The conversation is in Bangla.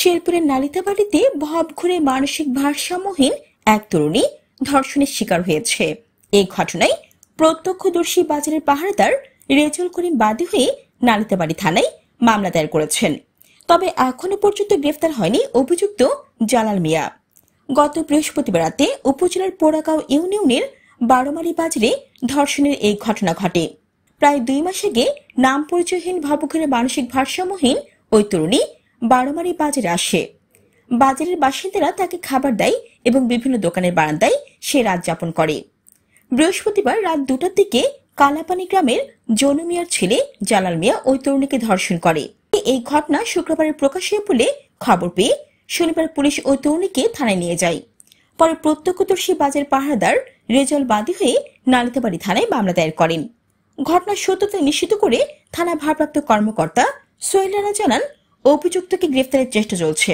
শেরপুরের নালিতাবাড়িতে ভব ঘুরে মানসিক ভারসাম্যহীন এক তরুণী ধর্ষণের শিকার হয়েছে। এই ঘটনায় প্রত্যক্ষদর্শী বাজারের পাহারাদার রেজল করিম বাদী হয়ে নালিতাবাড়ি থানায় মামলা দায়ের করেছেন। তবে এখনো পর্যন্ত গ্রেফতার হয়নি অভিযুক্ত জালাল মিয়া। গত বৃহস্পতিবার রাতে উপজেলার পোড়াগাঁও ইউনিয়নের বারোমারি বাজারে ধর্ষণের এই ঘটনা ঘটে। প্রায় 2 মাস আগে নাম পরিচয়হীন ভবঘুরে মানসিক ভারসাম্যহীন ওই তরুণী বারোমারি বাজারে আসে। বাজারের বাসিন্দারা তাকে খাবার দেয় এবং বিভিন্ন দোকানের বারান্দায় সে রাত যাপন করে। বৃহস্পতিবার রাত 2টার দিকে কালাপানি গ্রামের জনু মিয়ার ছেলে জালাল মিয়া ওই তরুণীকে ধর্ষণ করে। এই ঘটনা শুক্রবারের প্রকাশ্যে বলে খবর পেয়ে শনিবার পুলিশ ওই তরুণীকে থানায় নিয়ে যায়। পরে প্রত্যক্ষদর্শী বাজার পাহারাদার রেজল বাদী হয়ে নালিতাবাড়ি থানায় মামলা দায়ের করেন। ঘটনার সত্যতা নিশ্চিত করে থানা ভারপ্রাপ্ত কর্মকর্তা সোহেল রানা জানান, অভিযুক্তকে গ্রেফতারের চেষ্টা চলছে।